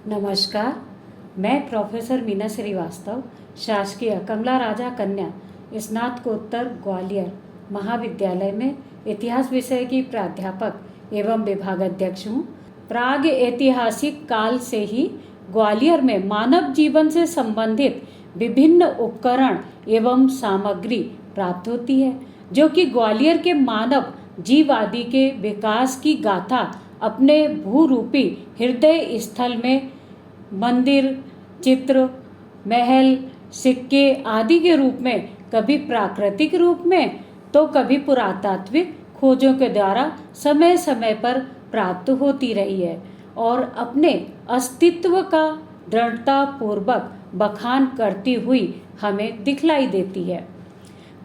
नमस्कार। मैं प्रोफेसर मीना श्रीवास्तव, शासकीय कमला राजा कन्या स्नातकोत्तर ग्वालियर महाविद्यालय में इतिहास विषय की प्राध्यापक एवं विभागाध्यक्ष हूँ। प्राग ऐतिहासिक काल से ही ग्वालियर में मानव जीवन से संबंधित विभिन्न उपकरण एवं सामग्री प्राप्त होती है, जो कि ग्वालियर के मानव जीव आदि के विकास की गाथा अपने भूरूपी हृदय स्थल में मंदिर, चित्र, महल, सिक्के आदि के रूप में, कभी प्राकृतिक रूप में तो कभी पुरातात्विक खोजों के द्वारा समय समय पर प्राप्त होती रही है और अपने अस्तित्व का दृढ़तापूर्वक बखान करती हुई हमें दिखलाई देती है।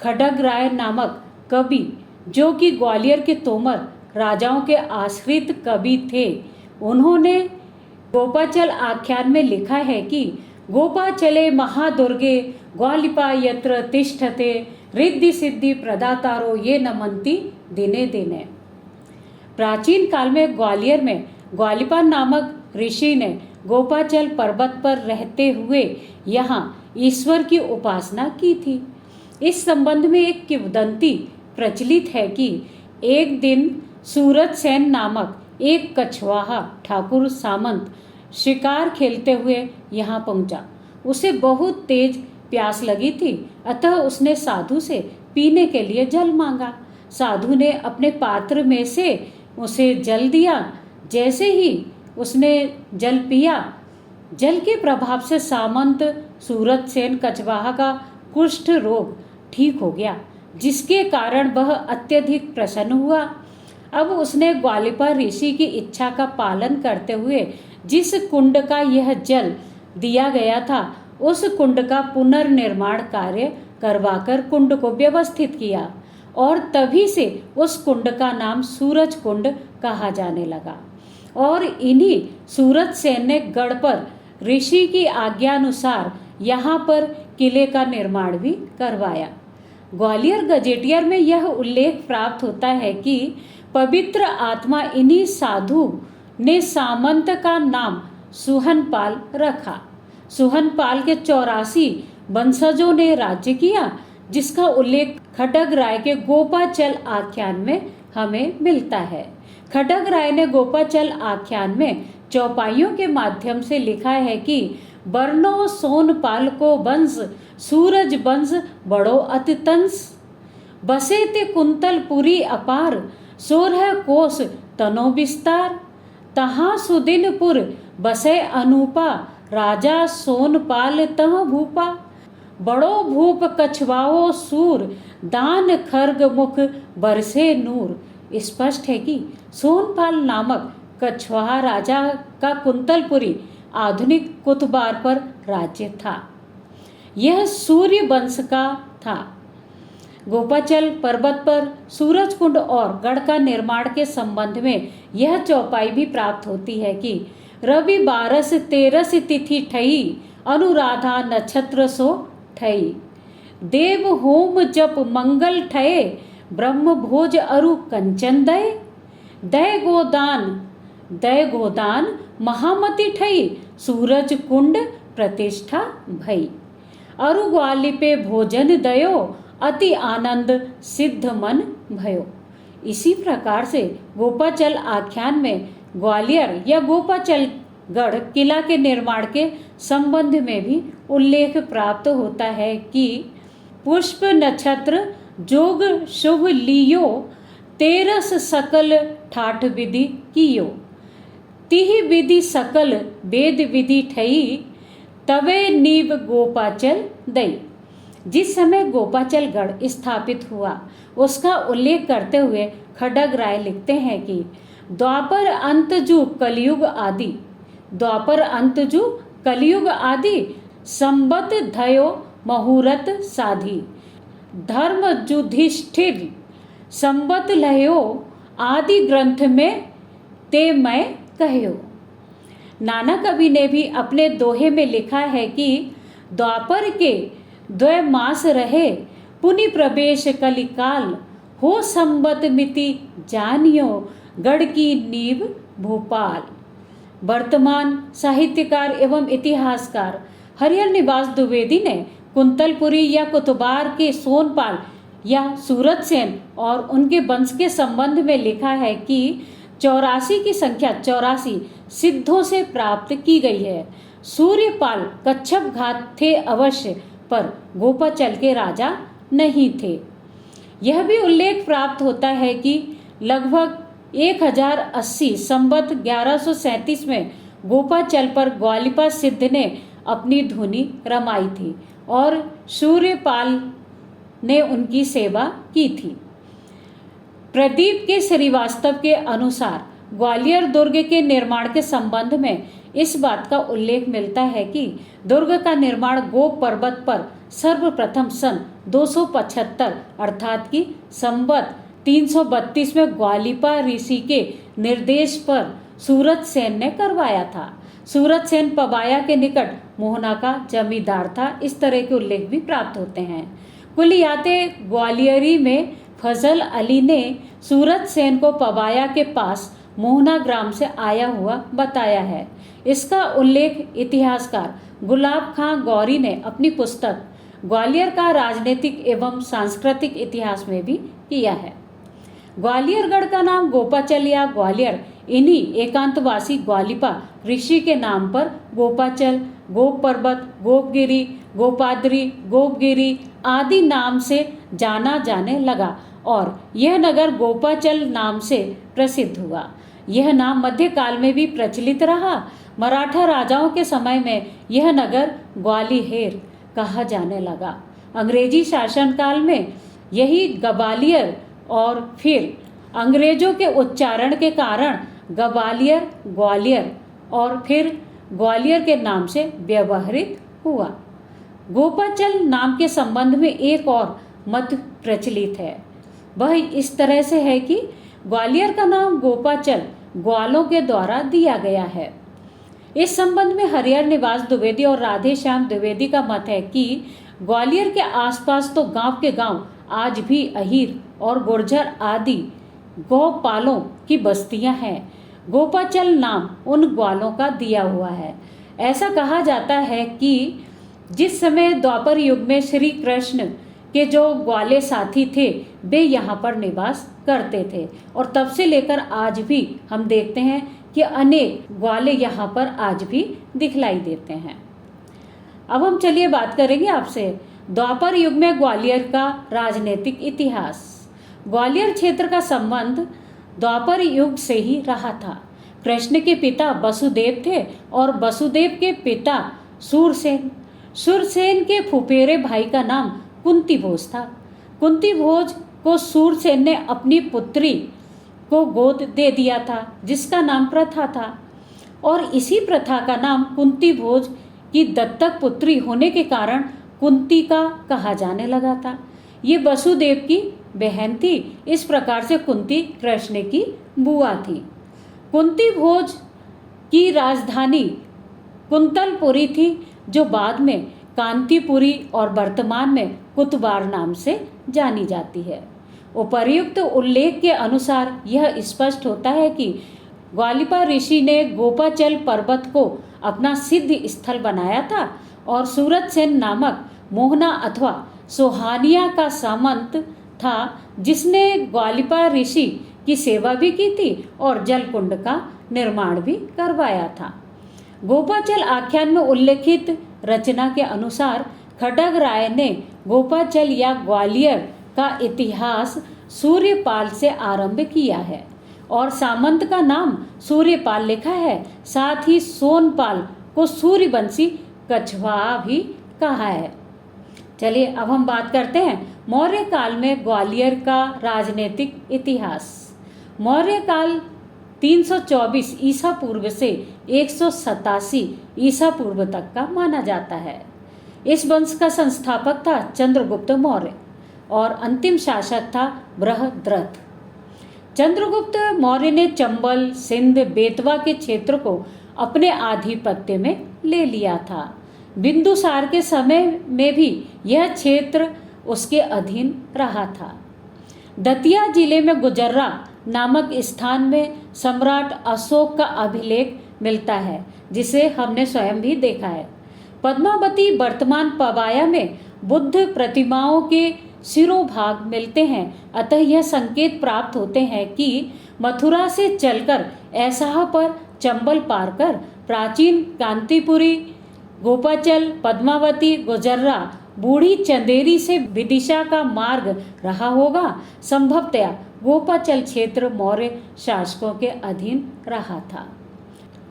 खड्गराय नामक कवि, जो कि ग्वालियर के तोमर राजाओं के आश्रित कवि थे, उन्होंने गोपाचल आख्यान में लिखा है कि गोपाचले महादुर्गे ग्वालिपा यत्र तिष्ठते रिद्धि सिद्धि प्रदातारो ये नमन्ति दिने दिने। प्राचीन काल में ग्वालियर में ग्वालिपा नामक ऋषि ने गोपाचल पर्वत पर रहते हुए यहाँ ईश्वर की उपासना की थी। इस संबंध में एक किंवदंती प्रचलित है कि एक दिन सूरज सेन नामक एक कछवाहा ठाकुर सामंत शिकार खेलते हुए यहाँ पहुँचा। उसे बहुत तेज प्यास लगी थी, अतः उसने साधु से पीने के लिए जल मांगा। साधु ने अपने पात्र में से उसे जल दिया। जैसे ही उसने जल पिया, जल के प्रभाव से सामंत सूरज सेन कछवाहा का कुष्ठ रोग ठीक हो गया, जिसके कारण वह अत्यधिक प्रसन्न हुआ। अब उसने ग्वालिपा ऋषि की इच्छा का पालन करते हुए जिस कुंड का यह जल दिया गया था, उस कुंड का पुनर्निर्माण कार्य करवाकर कुंड को व्यवस्थित किया और तभी से उस कुंड का नाम सूरज कुंड कहा जाने लगा। और इन्हीं सूरज सेन ने गढ़ पर ऋषि की आज्ञानुसार यहाँ पर किले का निर्माण भी करवाया। ग्वालियर गजेटियर में यह उल्लेख प्राप्त होता है कि पवित्र आत्मा इन्हीं साधु ने सामंत का नाम सुहनपाल रखा। सुहनपाल के 84 वंशजों ने राज्य किया, जिसका उल्लेख खड्गराय के गोपाचल आख्यान में हमें मिलता है। खड्गराय ने गोपाचल आख्यान में चौपाइयों के माध्यम से लिखा है कि वर्णो सोनपाल को वंश सूरज वंश बड़ो अतितंस बसे ते कुंतलपुरी अपार 16 कोस तनो विस्तार तहाँ सुदिनपुर बसे अनूपा राजा सोनपाल तह भूपा बड़ो भूप कछवाओ सूर दान खर्ग मुख बरसे नूर। स्पष्ट है कि सोनपाल नामक कछवाहा राजा का कुंतलपुरी आधुनिक कुतबार पर राज्य था। यह सूर्य वंश का था। गोपाचल पर्वत पर सूरज कुंड और गढ़ का निर्माण के संबंध में यह चौपाई भी प्राप्त होती है कि रवि 12 13 तिथि ठई अनुराधा नक्षत्र सो ठई देव होम जप मंगल ठये ब्रह्म भोज अरु कंचन दय दय गोदान महामति ठई सूरज कुंड प्रतिष्ठा भई अरु ग्वालिपे भोजन दयो अति आनंद सिद्ध मन भयो। इसी प्रकार से गोपाचल आख्यान में ग्वालियर या गोपाचल गढ़ किला के निर्माण के संबंध में भी उल्लेख प्राप्त होता है कि पुष्प नक्षत्र जोग शुभ लियो 13 सकल ठाठ विधि कियो तिहि विधि सकल वेद विधि ठई तवे नीव गोपाचल दई। जिस समय गोपाचल गढ़ स्थापित हुआ, उसका उल्लेख करते हुए खड्गराय लिखते हैं कि द्वापर अंतजु कलयुग आदि संबत धयो मुहूर्त साधी धर्म युधिष्ठिर संबत लयो आदि ग्रंथ में ते मैं कहो। नाना कवि ने भी अपने दोहे में लिखा है कि द्वापर के 2 मास रहे पुनि प्रवेश कलिकाल हो संबत मिति जानियो गढ़ की नींव भोपाल। वर्तमान साहित्यकार एवं इतिहासकार हरिहर निवास द्विवेदी ने कुंतलपुरी या कुतुबार के सोनपाल या सूरत सेन और उनके वंश के संबंध में लिखा है कि 84 की संख्या 84 सिद्धों से प्राप्त की गई है। सूर्यपाल कच्छप घात थे अवश्य, पर गोपाचल के राजा नहीं थे। यह भी उल्लेख प्राप्त होता है कि लगभग 1080 संवत 1137 में गोपाचल पर ग्वालिपा सिद्ध ने अपनी धुनी रमाई थी और सूर्यपाल ने उनकी सेवा की थी। प्रदीप के श्रीवास्तव के अनुसार ग्वालियर दुर्ग के निर्माण के संबंध में इस बात का उल्लेख मिलता है कि दुर्ग का निर्माण गोप पर्वत पर सर्वप्रथम सन 275 अर्थात कि संवत 332 में ग्वालिपा ऋषि के निर्देश पर सूरत सेन ने करवाया था। सूरत सेन पबाया के निकट मोहना का जमींदार था। इस तरह के उल्लेख भी प्राप्त होते हैं। कुलियाते ग्वालियरी में फजल अली ने सूरत सेन को पबाया के पास मोहना ग्राम से आया हुआ बताया है। इसका उल्लेख इतिहासकार गुलाब खां गौरी ने अपनी पुस्तक ग्वालियर का राजनीतिक एवं सांस्कृतिक इतिहास में भी किया है। ग्वालियरगढ़ का नाम गोपाचल या ग्वालियर इन्हीं एकांतवासी ग्वालिपा ऋषि के नाम पर गोपाचल, गोप पर्वत, गोपगिरी, गोपाद्री, गोपगिरी आदि नाम से जाना जाने लगा और यह नगर गोपाचल नाम से प्रसिद्ध हुआ। यह नाम मध्यकाल में भी प्रचलित रहा। मराठा राजाओं के समय में यह नगर ग्वालिहेर कहा जाने लगा। अंग्रेजी शासनकाल में यही गवालियर और फिर अंग्रेजों के उच्चारण के कारण गवालियर, ग्वालियर और फिर ग्वालियर के नाम से व्यवहृत हुआ। गोपाचल नाम के संबंध में एक और मत प्रचलित है। वह इस तरह से है कि ग्वालियर का नाम गोपाचल ग्वालों के द्वारा दिया गया है। इस संबंध में हरिहर निवास द्विवेदी और राधे श्याम द्विवेदी का मत है कि ग्वालियर के आसपास तो गांव के गांव आज भी अहीर और गुर्जर आदि गौपालों की बस्तियां हैं। गोपाचल नाम उन ग्वालों का दिया हुआ है। ऐसा कहा जाता है कि जिस समय द्वापर युग में श्री कृष्ण के जो ग्वाले साथी थे वे यहाँ पर निवास करते थे और तब से लेकर आज भी हम देखते हैं कि अनेक ग्वाले यहाँ पर आज भी दिखलाई देते हैं। अब हम चलिए बात करेंगे आपसे द्वापर युग में ग्वालियर का राजनीतिक इतिहास। ग्वालियर क्षेत्र का संबंध द्वापर युग से ही रहा था। कृष्ण के पिता वसुदेव थे और वसुदेव के पिता सूरसेन। सूरसेन के फुफेरे भाई का नाम कुंती भोज था। कुंती भोज को सूरसेन ने अपनी पुत्री को गोद दे दिया था जिसका नाम प्रथा था और इसी प्रथा का नाम कुंती भोज की दत्तक पुत्री होने के कारण कुंती का कहा जाने लगा था। ये वसुदेव की बहन थी। इस प्रकार से कुंती कृष्ण की बुआ थी। कुंती भोज की राजधानी कुंतलपुरी थी जो बाद में कांतिपुरी और वर्तमान में कुतुबार नाम से जानी जाती है। उपर्युक्त उल्लेख के अनुसार यह स्पष्ट होता है कि ग्वालिपा ऋषि ने गोपाचल पर्वत को अपना सिद्ध स्थल बनाया था और सूरत सेन नामक मोहना अथवा सोहानिया का सामंत था जिसने ग्वालिपा ऋषि की सेवा भी की थी और जलकुंड का निर्माण भी करवाया था। गोपाचल आख्यान में उल्लेखित रचना के अनुसार खड्ग राय ने गोपाचल या ग्वालियर का इतिहास सूर्यपाल से आरंभ किया है और सामंत का नाम सूर्यपाल लिखा है। साथ ही सोनपाल को सूर्यवंशी कछवाहा भी कहा है। चलिए अब हम बात करते हैं मौर्य काल में ग्वालियर का राजनीतिक इतिहास। मौर्य काल 324 ईसा पूर्व से 187 ईसा पूर्व तक का माना जाता है। इस वंश का संस्थापक था चंद्रगुप्त मौर्य और अंतिम शासक था बृहद्रथ। चंद्रगुप्त मौर्य ने चंबल, सिंध, बेतवा के क्षेत्र को अपने आधिपत्य में ले लिया था। बिंदुसार के समय में भी यह क्षेत्र उसके अधीन रहा था। दतिया जिले में गुजर्रा नामक स्थान में सम्राट अशोक का अभिलेख मिलता है, जिसे हमने स्वयं भी देखा है। पद्मावती वर्तमान पवाया में बुद्ध प्रतिमाओं के सिरोभाग मिलते हैं, अतः यह संकेत प्राप्त होते हैं कि मथुरा से चलकर ऐसाह पर चंबल पार कर प्राचीन कांतिपुरी, गोपाचल, पद्मावती, गुजर्रा, बूढ़ी चंदेरी से विदिशा का मार्ग रहा होगा। संभवतया गोपाचल क्षेत्र मौर्य शासकों के अधीन रहा था।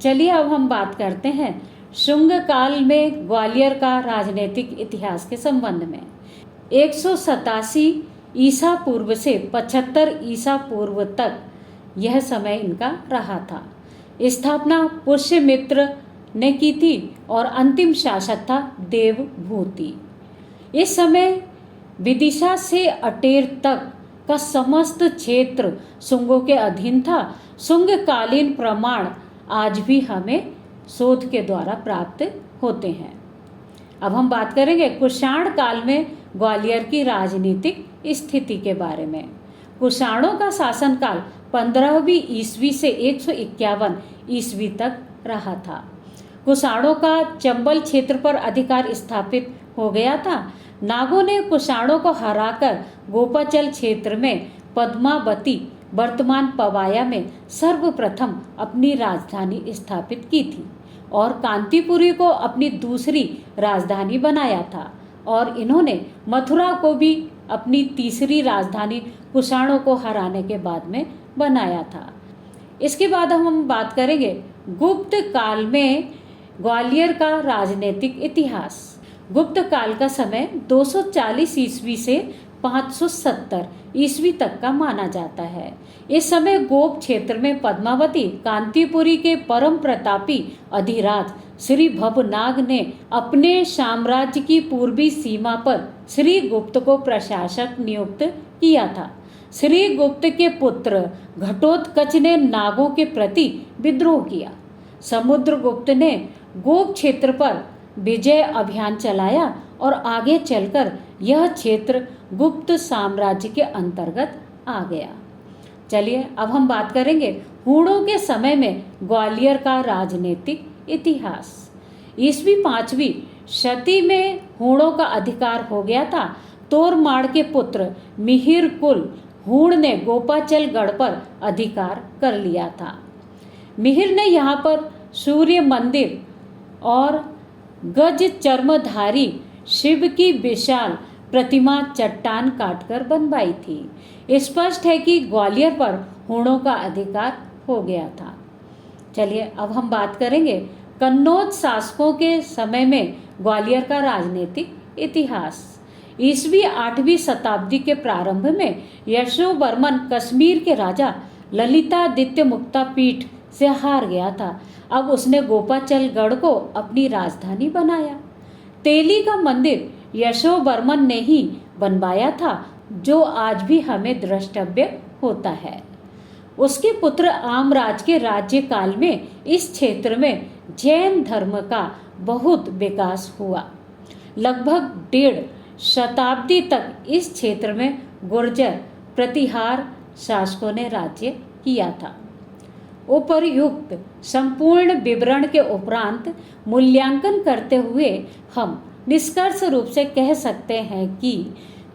चलिए अब हम बात करते हैं शुंग काल में ग्वालियर का राजनीतिक इतिहास के संबंध में। 187 ईसा पूर्व से 75 ईसा पूर्व तक यह समय इनका रहा था। स्थापना पुष्यमित्र ने की थी और अंतिम शासक था देवभूति। इस समय विदिशा से अटेर तक का समस्त क्षेत्र शुंगों के अधीन था। शुंगकालीन प्रमाण आज भी हमें शोध के द्वारा प्राप्त होते हैं। अब हम बात करेंगे कुषाण काल में ग्वालियर की राजनीतिक स्थिति के बारे में। कुषाणों का शासनकाल 15वीं ईस्वी से 151 ईस्वी तक रहा था। कुषाणों का चंबल क्षेत्र पर अधिकार स्थापित हो गया था। नागों ने कुषाणों को हराकर गोपाचल क्षेत्र में पद्मावती वर्तमान पवाया में सर्वप्रथम अपनी राजधानी स्थापित की थी और कांतिपुरी को अपनी दूसरी राजधानी बनाया था, और इन्होंने मथुरा को भी अपनी तीसरी राजधानी कुषाणों को हराने के बाद में बनाया था। इसके बाद हम बात करेंगे गुप्त काल में ग्वालियर का राजनीतिक इतिहास। गुप्त काल का समय 240 ईस्वी से 570 ईस्वी तक का माना जाता है। इस समय गोप क्षेत्र में पद्मावती कांतिपुरी के परम प्रतापी अधिराज श्री भवनाग ने अपने साम्राज्य की पूर्वी सीमा पर श्री गुप्त को प्रशासक नियुक्त किया था। श्री गुप्त के पुत्र घटोत्कच ने नागों के प्रति विद्रोह किया। समुद्रगुप्त ने गोप क्षेत्र पर विजय अभियान चलाया और आगे चलकर यह क्षेत्र गुप्त साम्राज्य के अंतर्गत आ गया। चलिए अब हम बात करेंगे हूणों के समय में ग्वालियर का राजनीतिक इतिहास। ईस्वी 5वीं शती में हूणों का अधिकार हो गया था। तोरमाड़ के पुत्र मिहिर कुल हूण ने गोपाचल गढ़ पर अधिकार कर लिया था। मिहिर ने यहाँ पर सूर्य मंदिर और गज चर्मधारी शिव की विशाल प्रतिमा चट्टान काटकर बनवाई थी। स्पष्ट है कि ग्वालियर पर हूणों का अधिकार हो गया था। चलिए अब हम बात करेंगे कन्नौज शासकों के समय में ग्वालियर का राजनीतिक इतिहास। ईस्वी 8वीं शताब्दी के प्रारंभ में यशोवर्मन कश्मीर के राजा ललितादित्य मुक्तापीठ से हार गया था। अब उसने गोपाचल गढ़ को अपनी राजधानी बनाया। तेली का मंदिर यशोवर्मन ने ही बनवाया था, जो आज भी हमें द्रष्टव्य होता है। उसके पुत्र आमराज के राज्यकाल में इस क्षेत्र में जैन धर्म का बहुत विकास हुआ। लगभग 1.5 शताब्दी तक इस क्षेत्र में गुर्जर प्रतिहार शासकों ने राज्य किया था। उपर्युक्त संपूर्ण विवरण के उपरांत मूल्यांकन करते हुए हम निष्कर्ष रूप से कह सकते हैं कि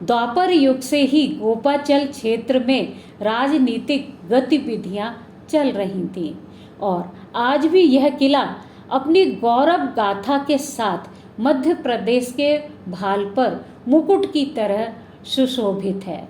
द्वापर युग से ही गोपाचल क्षेत्र में राजनीतिक गतिविधियां चल रही थीं और आज भी यह किला अपनी गौरव गाथा के साथ मध्य प्रदेश के भाल पर मुकुट की तरह सुशोभित है।